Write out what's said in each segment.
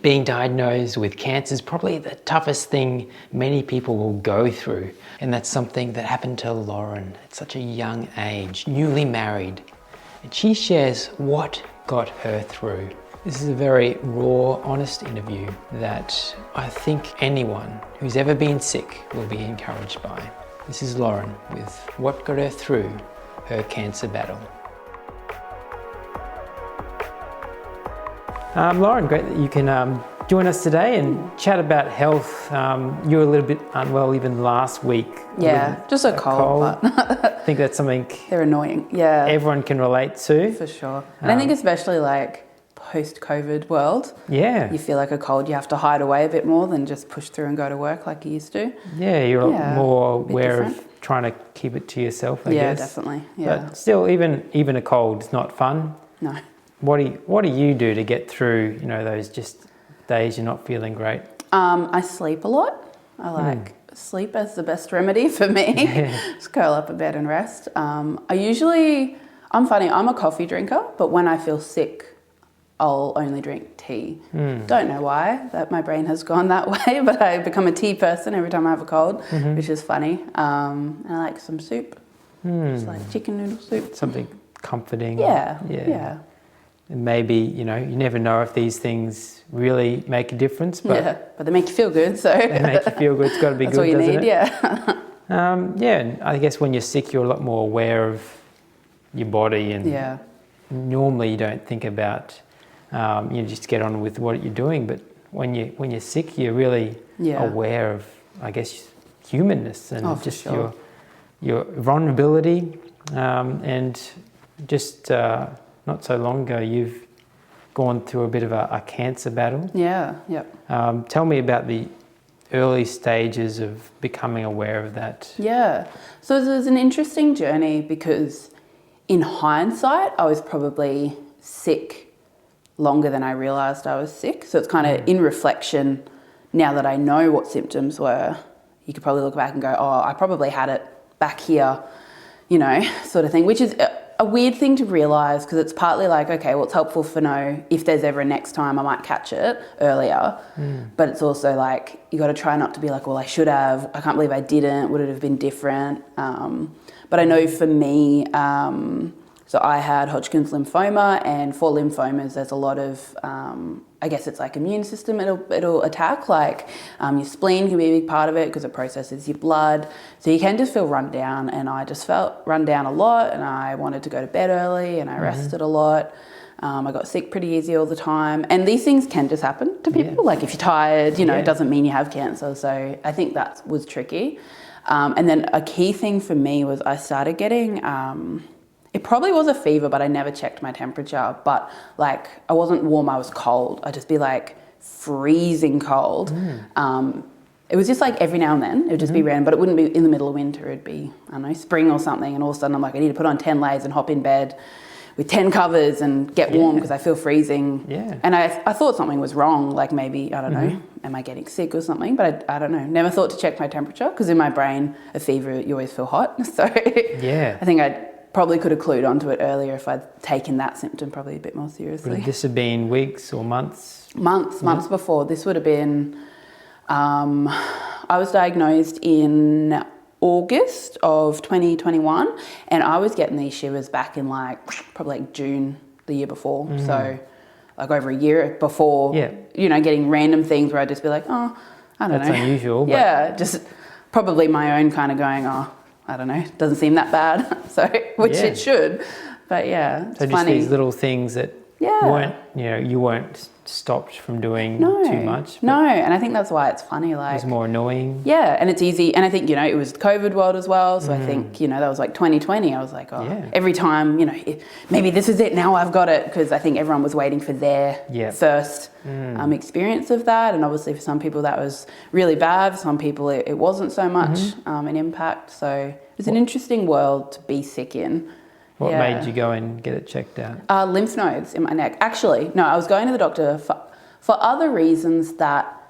Being diagnosed with cancer is probably the toughest thing many people will go through. And that's something that happened to Loren at such a young age, newly married. And she shares what got her through. This is a very raw, honest interview that I think anyone who's ever been sick will be encouraged by. This is Loren with what got her through her cancer battle. Loren, great that you can join us today and chat about health. You were a little bit unwell even last week. Yeah, just a cold. But I think that's something they're annoying. Yeah, everyone can relate to. for sure. And I think especially like post-COVID world, you feel like a cold, you have to hide away a bit more than just push through and go to work like you used to. Yeah, you're more aware of trying to keep it to yourself, I guess. Yeah, definitely. Yeah. But still, even a cold is not fun. No. What do you do to get through, those just days you're not feeling great? I sleep a lot. I like sleep as the best remedy for me. Just curl up in bed and rest. I'm funny, I'm a coffee drinker, but when I feel sick, I'll only drink tea. Don't know why, that my brain has gone that way, but I become a tea person every time I have a cold, which is funny. And I like some soup, just like chicken noodle soup. Something comforting. Yeah. And maybe, you never know if these things really make a difference. But but they make you feel good, so. They make you feel good, it's got to be That's good, all you need, yeah. And I guess when you're sick, you're a lot more aware of your body, and normally you don't think about, you just get on with what you're doing. But when you're sick, you're really aware of, I guess, humanness and your vulnerability, and just not so long ago, you've gone through a bit of a cancer battle. Yeah. Tell me about the early stages of becoming aware of that. Yeah. So it was an interesting journey because in hindsight, I was probably sick longer than I realised I was sick. So it's kind of in reflection, now that I know what symptoms were, you could probably look back and go, oh, I probably had it back here, sort of thing, which is a weird thing to realise, because it's partly like, okay, well, it's helpful for know if there's ever a next time I might catch it earlier. But it's also like, you got to try not to be like, well, I should have, I can't believe I didn't, would it have been different? But I know for me, so I had Hodgkin's lymphoma, and for lymphomas, there's a lot of, I guess it's like immune system it'll attack, like your spleen can be a big part of it because it processes your blood. So you can just feel run down, and I just felt run down a lot, and I wanted to go to bed early, and I rested a lot. I got sick pretty easy all the time. And these things can just happen to people. Like if you're tired, it doesn't mean you have cancer. So I think that was tricky. And then a key thing for me was I started getting, it probably was a fever, but I never checked my temperature. But like, I wasn't warm, I was cold. I'd just be like freezing cold. It was just like every now and then, it would just be random, but it wouldn't be in the middle of winter. It'd be, I don't know, spring or something. And all of a sudden I'm like, I need to put on 10 layers and hop in bed with 10 covers and get warm because I feel freezing. And I thought something was wrong. Like maybe, I don't know, am I getting sick or something? But I don't know. Never thought to check my temperature, because in my brain, a fever, you always feel hot. So I think I probably could have clued onto it earlier if I'd taken that symptom probably a bit more seriously. Would this have been weeks or months? Months before. This would have been, I was diagnosed in August of 2021, and I was getting these shivers back in probably June the year before. So like over a year before, getting random things where I'd just be like, oh, I don't know. That's unusual. Yeah, just probably my own kind of going, oh, I don't know, doesn't seem that bad. So, which it should, but it's so just funny. These little things that weren't, you weren't stopped from doing too much. No, and I think that's why it's funny. Like, it's more annoying. Yeah, and it's easy. And I think, it was the COVID world as well. So I think, that was like 2020. I was like, every time, maybe this is it. Now I've got it. Because I think everyone was waiting for their first experience of that. And obviously for some people that was really bad. For some people it wasn't so much an impact. So it's an interesting world to be sick in. What made you go and get it checked out? Lymph nodes in my neck. Actually, no, I was going to the doctor for other reasons that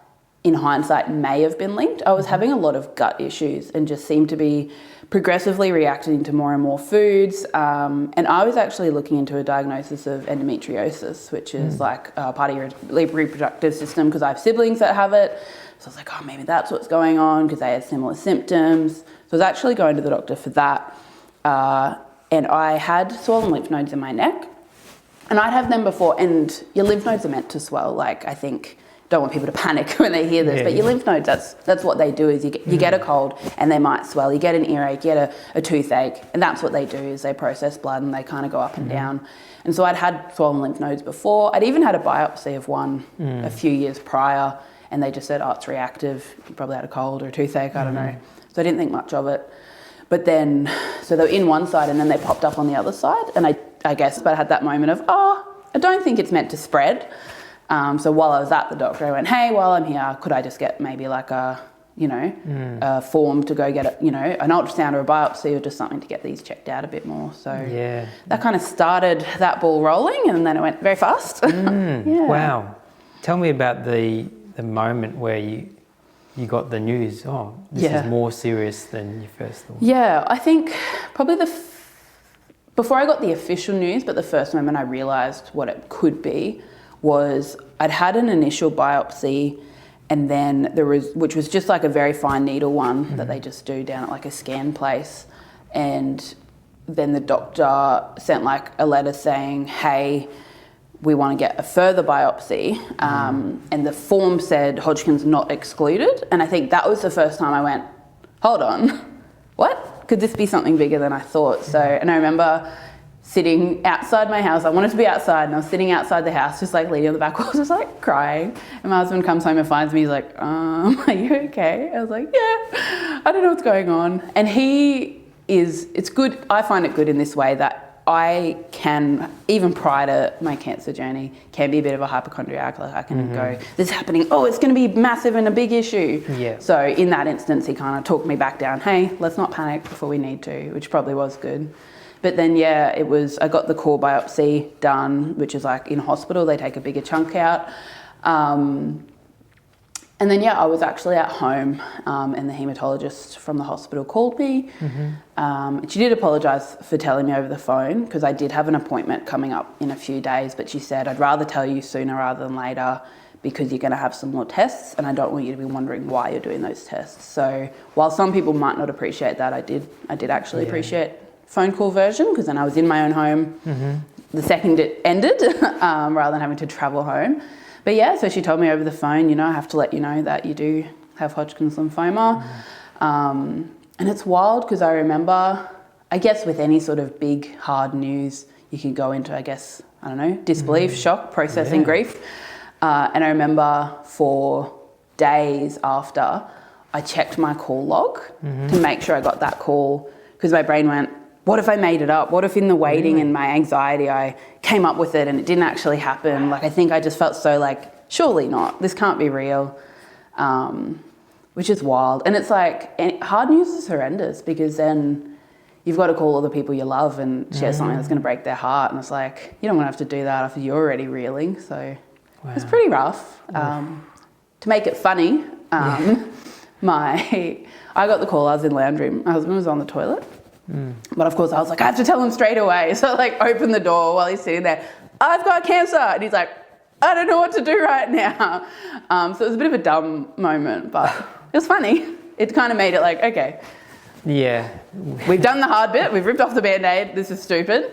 in hindsight may have been linked. I was having a lot of gut issues and just seemed to be progressively reacting to more and more foods. And I was actually looking into a diagnosis of endometriosis, which is like part of your reproductive system, because I have siblings that have it. So I was like, oh, maybe that's what's going on, because they had similar symptoms. So I was actually going to the doctor for that. And I had swollen lymph nodes in my neck. And I'd have them before, and your lymph nodes are meant to swell. Like, I think, don't want people to panic when they hear this, but your lymph nodes, that's what they do, is you get a cold and they might swell. You get an earache, you get a toothache, and that's what they do, is they process blood and they kind of go up and down. And so I'd had swollen lymph nodes before. I'd even had a biopsy of one a few years prior, and they just said, oh, it's reactive. You probably had a cold or a toothache, I don't know. So I didn't think much of it. But then, so they were in one side and then they popped up on the other side. And I guess, but I had that moment of, I don't think it's meant to spread. So while I was at the doctor, I went, hey, while I'm here, could I just get maybe like a form to go get an ultrasound or a biopsy, or just something to get these checked out a bit more. So that kind of started that ball rolling, and then it went very fast. Wow. Tell me about the moment where you got the news, this is more serious than you first thought. Yeah, I think probably before I got the official news, but the first moment I realised what it could be was I'd had an initial biopsy, and then which was just like a very fine needle one that they just do down at like a scan place. And then the doctor sent like a letter saying, hey, we want to get a further biopsy. And the form said Hodgkin's not excluded. And I think that was the first time I went, hold on, what? Could this be something bigger than I thought? So, and I remember sitting outside my house. I wanted to be outside, and I was sitting outside the house, just like leaning on the back wall, just like crying. And my husband comes home and finds me. He's like, are you okay? I was like, yeah, I don't know what's going on. And it's good. I find it good in this way that I can, even prior to my cancer journey, can be a bit of a hypochondriac. Like I can go, this is happening. Oh, it's going to be massive and a big issue. Yeah. So in that instance, he kind of talked me back down. Hey, let's not panic before we need to, which probably was good. But then, I got the core biopsy done, which is like in hospital, they take a bigger chunk out. And then, I was actually at home, and the haematologist from the hospital called me. She did apologise for telling me over the phone, because I did have an appointment coming up in a few days, but she said, I'd rather tell you sooner rather than later, because you're going to have some more tests, and I don't want you to be wondering why you're doing those tests. So while some people might not appreciate that, I did actually appreciate phone call version, because then I was in my own home the second it ended, rather than having to travel home. But so she told me over the phone, I have to let you know that you do have Hodgkin's lymphoma. And it's wild, because I remember, I guess with any sort of big, hard news, you can go into, disbelief, shock, processing grief. And I remember for days after, I checked my call log to make sure I got that call, because my brain went, what if I made it up? What if in the waiting and my anxiety, I came up with it and it didn't actually happen? Like, I think I just felt so like, surely not. This can't be real, which is wild. And it's like, hard news is horrendous, because then you've got to call all the people you love and share something that's going to break their heart. And it's like, you don't want to have to do that after you're already reeling. So it's pretty rough. To make it funny, I got the call, I was in laundry. My husband was on the toilet. But of course I was like, I have to tell him straight away. So I opened the door while he's sitting there. I've got cancer. And he's like, I don't know what to do right now. So it was a bit of a dumb moment, but it was funny. It kind of made it like, okay. Yeah. We've done the hard bit. We've ripped off the Band-Aid. This is stupid.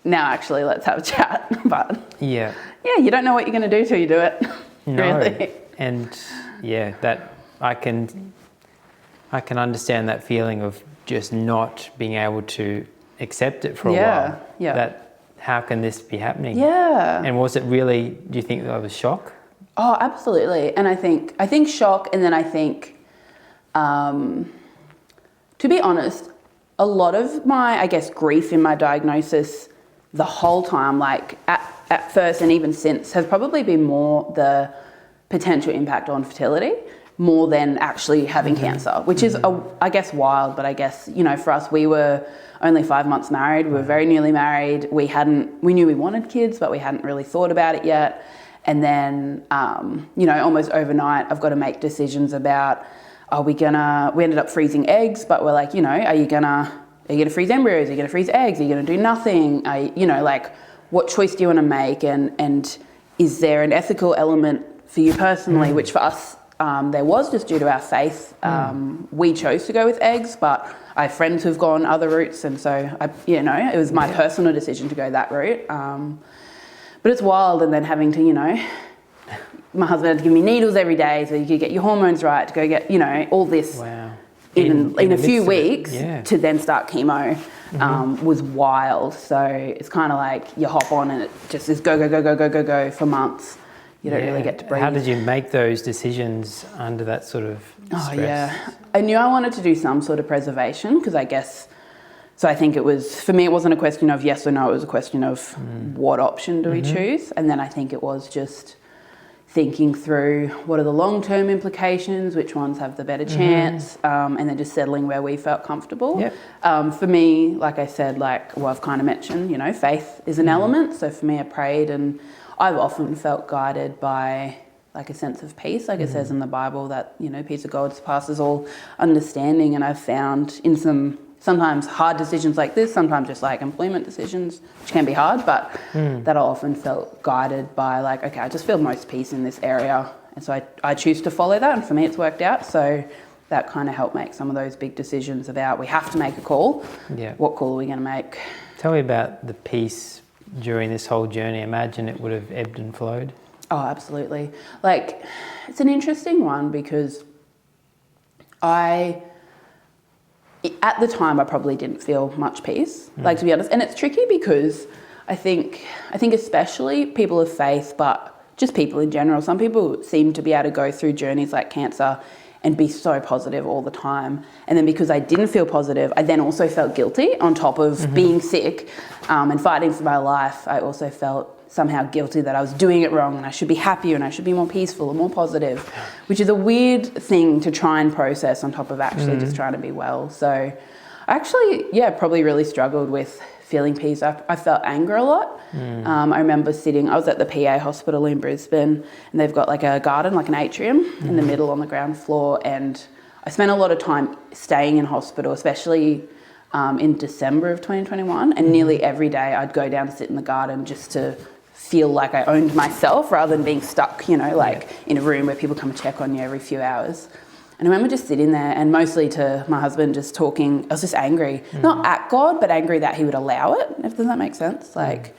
Now actually let's have a chat. But yeah, you don't know what you're going to do till you do it. No. Really. And that I can understand that feeling of just not being able to accept it for a while. Yeah. That how can this be happening? Yeah. And was it really, do you think that was shock? Oh, absolutely. And I think shock, and then I think, to be honest, a lot of my, grief in my diagnosis the whole time, like at first and even since, has probably been more the potential impact on fertility, more than actually having cancer, which is, wild. But I guess, for us, we were only 5 months married. We were very newly married. We knew we wanted kids, but we hadn't really thought about it yet. And then, almost overnight, I've got to make decisions about, we ended up freezing eggs, but we're like, are you gonna freeze embryos? Are you gonna freeze eggs? Are you gonna do nothing? What choice do you want to make? And is there an ethical element for you personally, which for us, there was, just due to our faith. We chose to go with eggs, but I have friends who've gone other routes, and so it was my personal decision to go that route. But it's wild, and then having to, my husband had to give me needles every day so you could get your hormones right, to go get, all this in a few weeks to then start chemo was wild. So it's kind of like you hop on and it just is go for months. You don't really get to breathe. How did you make those decisions under that sort of stress? I knew I wanted to do some sort of preservation because I think it was, for me, it wasn't a question of yes or no, it was a question of what option do we choose? And then I think it was just thinking through what are the long-term implications, which ones have the better chance, and then just settling where we felt comfortable. Yep. For me, like I said, I've kind of mentioned, faith is an element. So for me, I prayed, and I've often felt guided by like a sense of peace, like it says in the Bible that, peace of God surpasses all understanding. And I've found in some sometimes hard decisions like this, sometimes just like employment decisions, which can be hard, but that I often felt guided by like, okay, I just feel most peace in this area. And so I choose to follow that. And for me, it's worked out. So that kind of helped make some of those big decisions about we have to make a call. Yeah. What call are we going to make? Tell me about the peace during this whole journey. Imagine it would have ebbed and flowed. Oh, absolutely. Like, it's an interesting one because at the time, I probably didn't feel much peace, like, to be honest. And it's tricky because I think especially people of faith, but just people in general, some people seem to be able to go through journeys like cancer and be so positive all the time. And then because I didn't feel positive, I then also felt guilty on top of being sick and fighting for my life. I also felt somehow guilty that I was doing it wrong and I should be happier and I should be more peaceful and more positive, which is a weird thing to try and process on top of actually just trying to be well. So I actually, probably really struggled with feeling peace. I felt anger a lot. I remember I was at the PA hospital in Brisbane, and they've got like a garden, like an atrium in the middle on the ground floor. And I spent a lot of time staying in hospital, especially in December of 2021. And nearly every day I'd go down to sit in the garden just to feel like I owned myself rather than being stuck, in a room where people come and check on you every few hours. And I remember just sitting there and mostly to my husband just talking. I was just angry, not at God, but angry that he would allow it, if does that make sense? Like,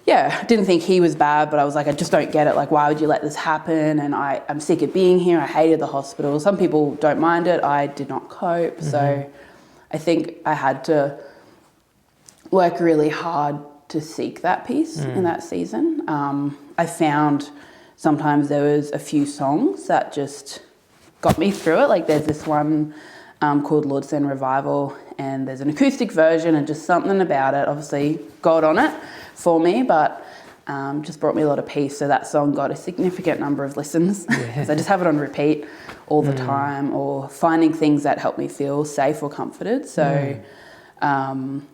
I didn't think he was bad, but I was like, I just don't get it. Like, why would you let this happen? And I'm sick of being here. I hated the hospital. Some people don't mind it. I did not cope. So I think I had to work really hard to seek that peace in that season. I found sometimes there was a few songs that just got me through it. Like there's this one called Lord Send Revival, and there's an acoustic version and just something about it, obviously God on it for me, but just brought me a lot of peace. So that song got a significant number of listens. So I just have it on repeat all the time, or finding things that help me feel safe or comforted. So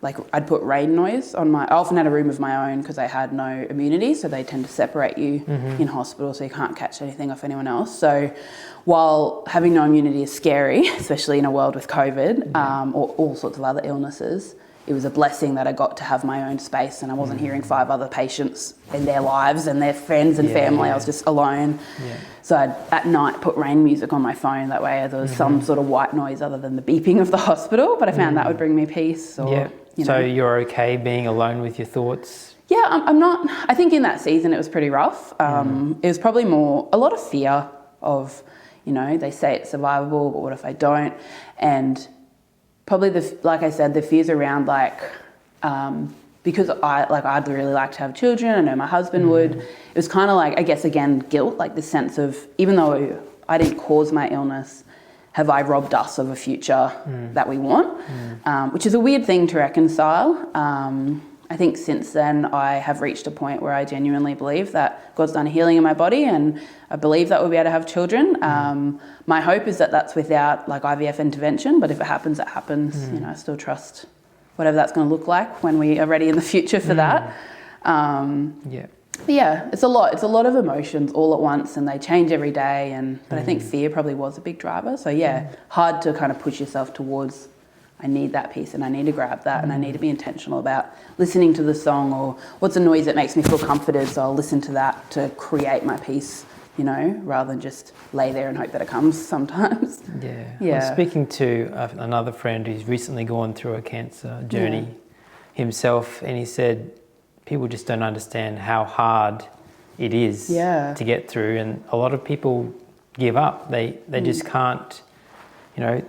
like I'd put rain noise on I often had a room of my own because I had no immunity, so they tend to separate you in hospital so you can't catch anything off anyone else. So while having no immunity is scary, especially in a world with COVID or all sorts of other illnesses, it was a blessing that I got to have my own space and I wasn't hearing 5 other patients and their lives and their friends and family. I was just alone. So I'd at night put rain music on my phone. That way there was some sort of white noise other than the beeping of the hospital, but I found that would bring me peace. Or, So you're okay being alone with your thoughts? Yeah, I'm not. I think in that season it was pretty rough. It was probably a lot of fear of, they say it's survivable, but what if I don't? And probably like I said, the fears around because I'd really like to have children. I know my husband would. It was kind of like, I guess again, guilt, like the sense of, even though I didn't cause my illness, have I robbed us of a future that we want? Which is a weird thing to reconcile. I think since then I have reached a point where I genuinely believe that God's done a healing in my body, and I believe that we'll be able to have children. My hope is that that's without IVF intervention, but if it happens, it happens. I still trust whatever that's going to look like when we are ready in the future for that. But But yeah, it's a lot. It's a lot of emotions all at once, and they change every day. But I think fear probably was a big driver. So yeah, hard to kind of push yourself towards, I need that piece and I need to grab that and I need to be intentional about listening to the song, or what's a noise that makes me feel comforted, so I'll listen to that to create my piece, you know, rather than just lay there and hope that it comes sometimes. Yeah. I was speaking to another friend who's recently gone through a cancer journey himself, and he said people just don't understand how hard it is to get through, and a lot of people give up. They just can't, you know,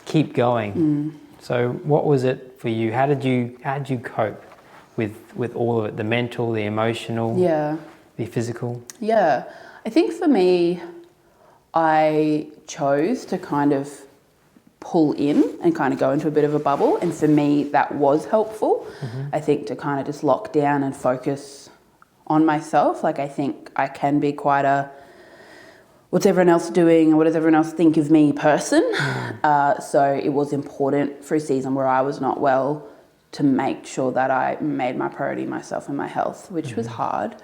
keep going. So what was it for you? How did you cope with all of it? The mental, the emotional, the physical? Yeah. I think for me, I chose to kind of pull in and kind of go into a bit of a bubble. And for me, that was helpful. I think to kind of just lock down and focus on myself. Like, I think I can be quite a, what's everyone else doing or what does everyone else think of me person. So it was important for a season where I was not well to make sure that I made my priority myself and my health, which was hard.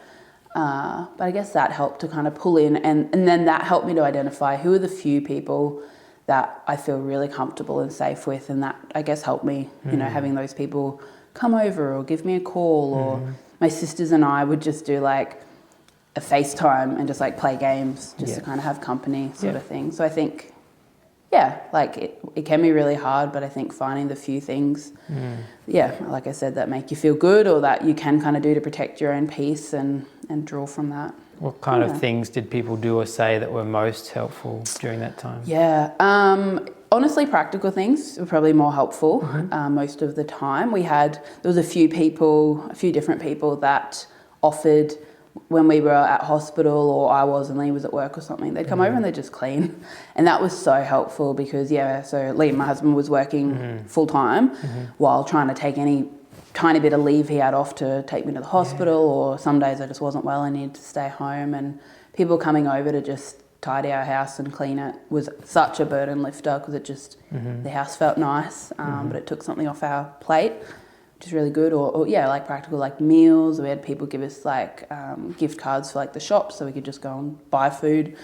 But I guess that helped to kind of pull in, and then that helped me to identify who are the few people that I feel really comfortable and safe with, and that I guess helped me, you know, having those people come over or give me a call, or my sisters and I would just do like a FaceTime and just like play games just to kind of have company sort of thing. So I think, like it can be really hard, but I think finding the few things, like I said, that make you feel good or that you can kind of do to protect your own peace and draw from that. What kind of things did people do or say that were most helpful during that time? Honestly, practical things were probably more helpful most of the time. There was a few different people that offered, when we were at hospital or I was and Lee was at work or something, they'd come over and they'd just clean. And that was so helpful because, so Lee, my husband, was working full time while trying to take any tiny bit of leave he had off to take me to the hospital, or some days I just wasn't well and needed to stay home. And people coming over to just tidy our house and clean it was such a burden lifter, because it just, the house felt nice, but it took something off our plate, which is really good. Or like practical, like meals. We had people give us like gift cards for like the shops, so we could just go and buy food,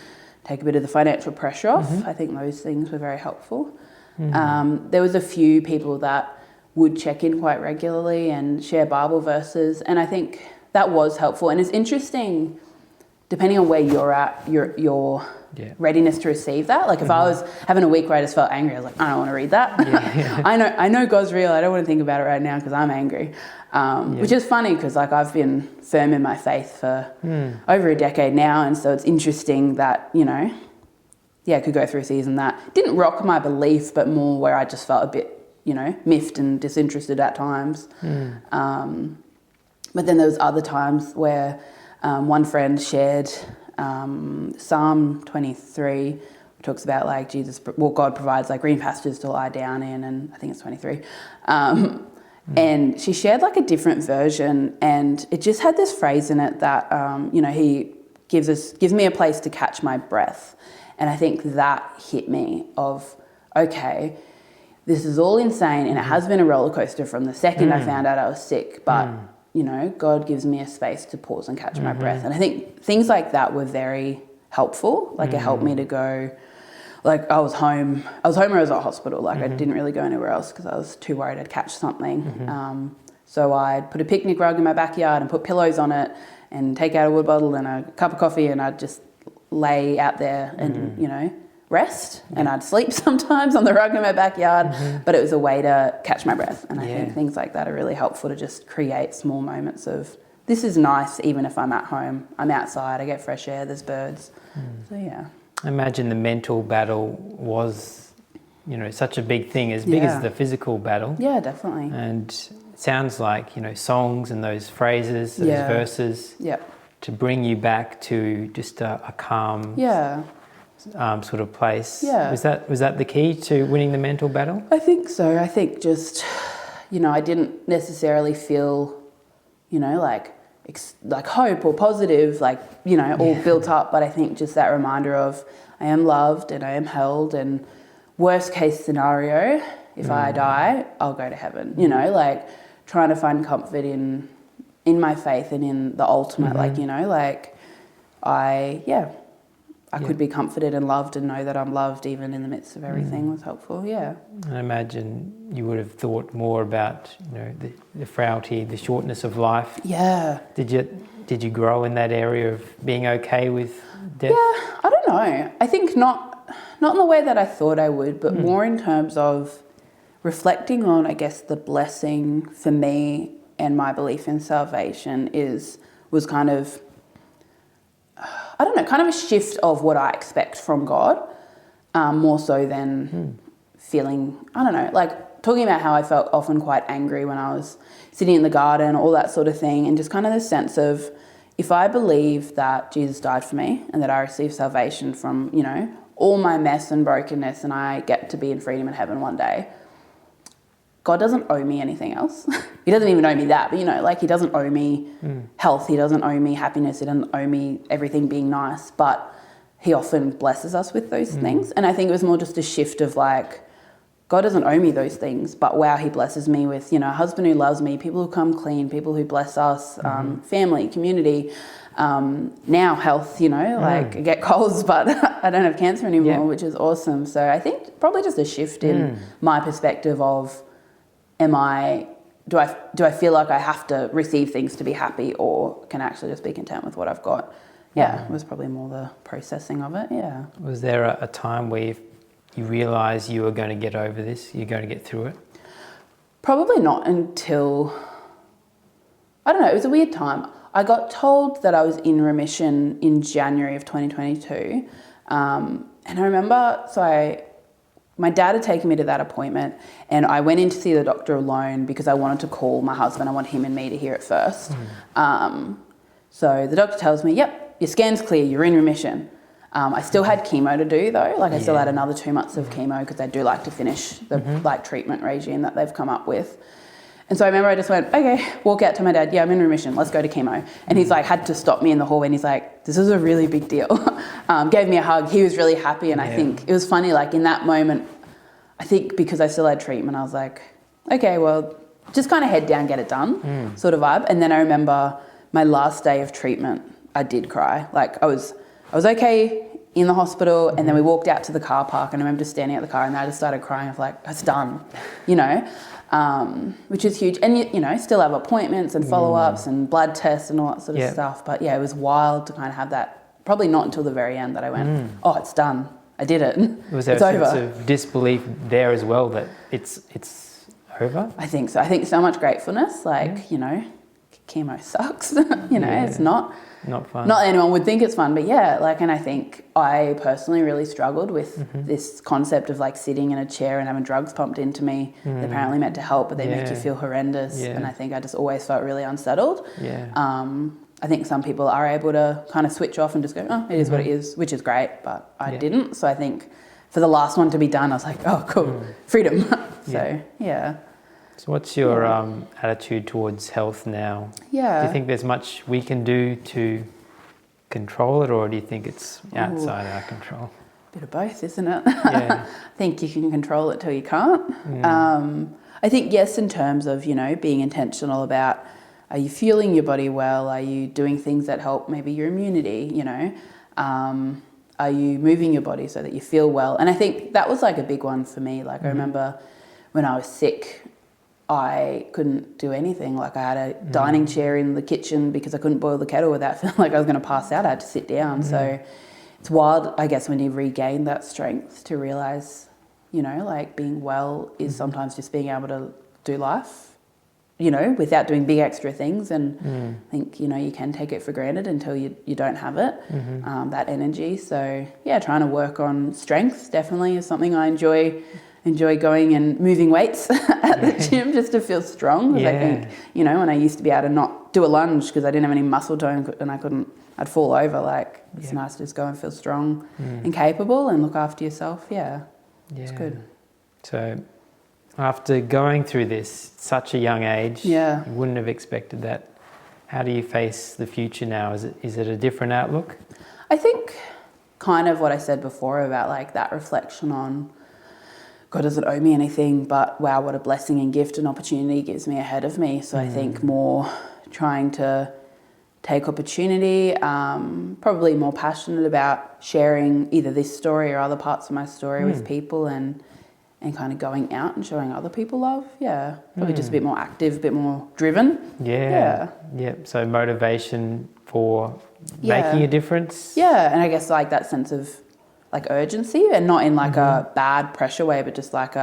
take a bit of the financial pressure off. I think those things were very helpful. There was a few people that would check in quite regularly and share Bible verses, and I think that was helpful. And it's interesting, depending on where you're at, your readiness to receive that. Like if I was having a week where I just felt angry, I was like, I don't want to read that. I know God's real. I don't want to think about it right now because I'm angry. Which is funny because like I've been firm in my faith for over a decade now, and so it's interesting that, you know, I could go through a season that didn't rock my belief, but more where I just felt a bit, you know, miffed and disinterested at times. But then there was other times where one friend shared Psalm 23, which talks about like God provides like green pastures to lie down in, and I think it's 23. And she shared like a different version, and it just had this phrase in it that, you know, he gives me a place to catch my breath. And I think that hit me of, okay, this is all insane, and it has been a roller coaster from the second I found out I was sick, but you know, God gives me a space to pause and catch my breath. And I think things like that were very helpful. Like it helped me to go, like I was home or I was at hospital. Like I didn't really go anywhere else because I was too worried I'd catch something. So I'd put a picnic rug in my backyard and put pillows on it and take out a water bottle and a cup of coffee, and I'd just lay out there and, you know, rest, and I'd sleep sometimes on the rug in my backyard, but it was a way to catch my breath. And I think things like that are really helpful to just create small moments of, this is nice even if I'm at home, I'm outside, I get fresh air, there's birds. So I imagine the mental battle was, you know, such a big thing, as big as the physical battle. Yeah, definitely. And it sounds like, you know, songs and those phrases, those verses to bring you back to just a calm sort of place. Was that the key to winning the mental battle? I think so. I think just, you know, I didn't necessarily feel, you know, like hope or positive, like, you know, all built up, but I think just that reminder of I am loved and I am held, and worst case scenario, if I die, I'll go to heaven. You know, like trying to find comfort in in my faith and in the ultimate, like, you know, like I could be comforted and loved and know that I'm loved even in the midst of everything was helpful. Yeah. I imagine you would have thought more about, you know, the frailty, the shortness of life. Yeah. Did you grow in that area of being okay with death? Yeah, I don't know. I think not in the way that I thought I would, but more in terms of reflecting on, I guess, the blessing for me and my belief in salvation was kind of, I don't know, kind of a shift of what I expect from God, more so than feeling, I don't know, like talking about how I felt often quite angry when I was sitting in the garden, all that sort of thing, and just kind of the sense of, if I believe that Jesus died for me and that I receive salvation from, you know, all my mess and brokenness and I get to be in freedom in heaven one day, God doesn't owe me anything else. He doesn't even owe me that, but, you know, like he doesn't owe me health. He doesn't owe me happiness. He doesn't owe me everything being nice, but he often blesses us with those things. And I think it was more just a shift of like, God doesn't owe me those things, but wow, he blesses me with, you know, a husband who loves me, people who come clean, people who bless us, family, community, now health, you know, like I get colds, but I don't have cancer anymore, which is awesome. So I think probably just a shift in my perspective of, do I feel like I have to receive things to be happy, or can I actually just be content with what I've got? Yeah, it was probably more the processing of it, yeah. Was there a time where you realised you were going to get over this, you're going to get through it? Probably not until, I don't know, it was a weird time. I got told that I was in remission in January of 2022. And I remember, my dad had taken me to that appointment and I went in to see the doctor alone because I wanted to call my husband. I want him and me to hear it first. So the doctor tells me, yep, your scan's clear, you're in remission. I still had chemo to do though. Like I still had another 2 months of chemo because they do like to finish the like treatment regime that they've come up with. And so I remember I just went, okay, walk out to my dad. Yeah, I'm in remission. Let's go to chemo. And he's like, had to stop me in the hallway and he's like, this is a really big deal. Gave me a hug. He was really happy. And I think it was funny, like in that moment, I think because I still had treatment, I was like, okay, well, just kind of head down, get it done sort of vibe. And then I remember my last day of treatment, I did cry. Like I was okay in the hospital and then we walked out to the car park and I remember just standing at the car and I just started crying of like, it's done, you know, which is huge. And, you know, still have appointments and follow-ups and blood tests and all that sort of stuff. But yeah, it was wild to kind of have that, probably not until the very end that I went, oh, it's done. I did it. Was there a sense of disbelief there as well that it's over? I think so. I think so much gratefulness, like, you know, chemo sucks, you know, it's not fun. Not that anyone would think it's fun, but yeah, like, and I think I personally really struggled with this concept of like sitting in a chair and having drugs pumped into me. They're apparently meant to help, but they make you feel horrendous. And I think I just always felt really unsettled. I think some people are able to kind of switch off and just go, oh, it is what it is, which is great, but I didn't. So I think for the last one to be done, I was like, oh, cool, freedom. So, yeah. So what's your attitude towards health now? Yeah. Do you think there's much we can do to control it, or do you think it's outside our control? Bit of both, isn't it? Yeah. I think you can control it till you can't. I think, yes, in terms of, you know, being intentional about, are you fueling your body well? Are you doing things that help maybe your immunity, you know? Are you moving your body so that you feel well? And I think that was like a big one for me. Like I remember when I was sick, I couldn't do anything. Like I had a dining chair in the kitchen because I couldn't boil the kettle without feeling like I was going to pass out. I had to sit down. So it's wild, I guess, when you regain that strength to realise, you know, like being well is sometimes just being able to do life, you know, without doing big extra things. And I think, you know, you can take it for granted until you don't have it, that energy. So yeah, trying to work on strength definitely is something I enjoy going and moving weights at the gym just to feel strong. Because I think, you know, when I used to be able to not do a lunge because I didn't have any muscle tone and I'd fall over, like it's nice to just go and feel strong and capable and look after yourself. Yeah, it's good. So after going through this at such a young age, you wouldn't have expected that. How do you face the future now? Is it a different outlook? I think kind of what I said before about like that reflection on God doesn't owe me anything, but wow, what a blessing and gift and opportunity gives me ahead of me. So I think more trying to take opportunity, probably more passionate about sharing either this story or other parts of my story with people and kind of going out and showing other people love. Yeah, probably just a bit more active, a bit more driven. Yeah. So motivation for making a difference. Yeah, and I guess like that sense of like urgency, and not in like a bad pressure way, but just like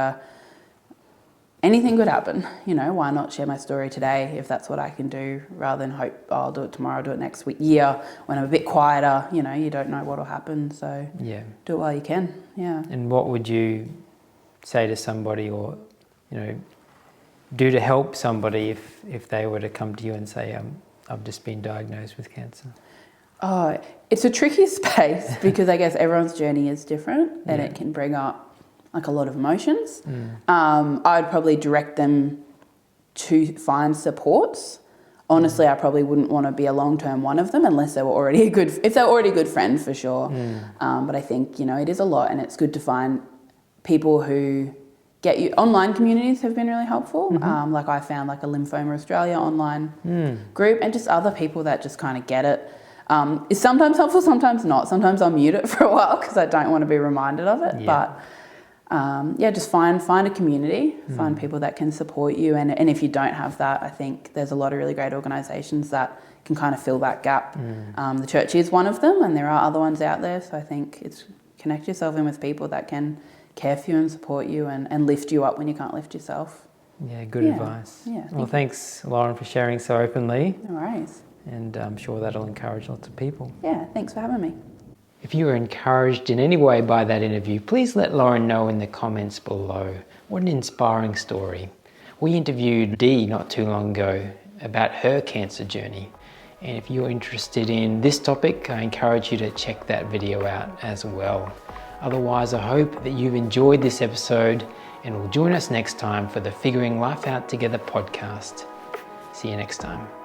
anything could happen, you know, why not share my story today if that's what I can do, rather than hope I'll do it tomorrow, I'll do it next year when I'm a bit quieter, you know, you don't know what will happen. So do it while you can. Yeah. And what would you say to somebody, or, you know, do to help somebody if they were to come to you and say, I've just been diagnosed with cancer? Oh, it's a tricky space because I guess everyone's journey is different and it can bring up like a lot of emotions. I'd probably direct them to find supports. Honestly, I probably wouldn't want to be a long-term one of them unless they were already a good friend for sure. But I think, you know, it is a lot, and it's good to find people who get you. Online communities have been really helpful. Like I found like a Lymphoma Australia online group, and just other people that just kind of get it. It's sometimes helpful, sometimes not. Sometimes I'll mute it for a while because I don't want to be reminded of it. But just find a community, find people that can support you. And if you don't have that, I think there's a lot of really great organisations that can kind of fill that gap. The church is one of them, and there are other ones out there. So I think it's connect yourself in with people that can care for you and support you and lift you up when you can't lift yourself. Yeah, good advice. Yeah, well, thanks, Loren, for sharing so openly. No worries. And I'm sure that'll encourage lots of people. Yeah, thanks for having me. If you were encouraged in any way by that interview, please let Loren know in the comments below. What an inspiring story. We interviewed Dee not too long ago about her cancer journey. And if you're interested in this topic, I encourage you to check that video out as well. Otherwise, I hope that you've enjoyed this episode and will join us next time for the Figuring Life Out Together podcast. See you next time.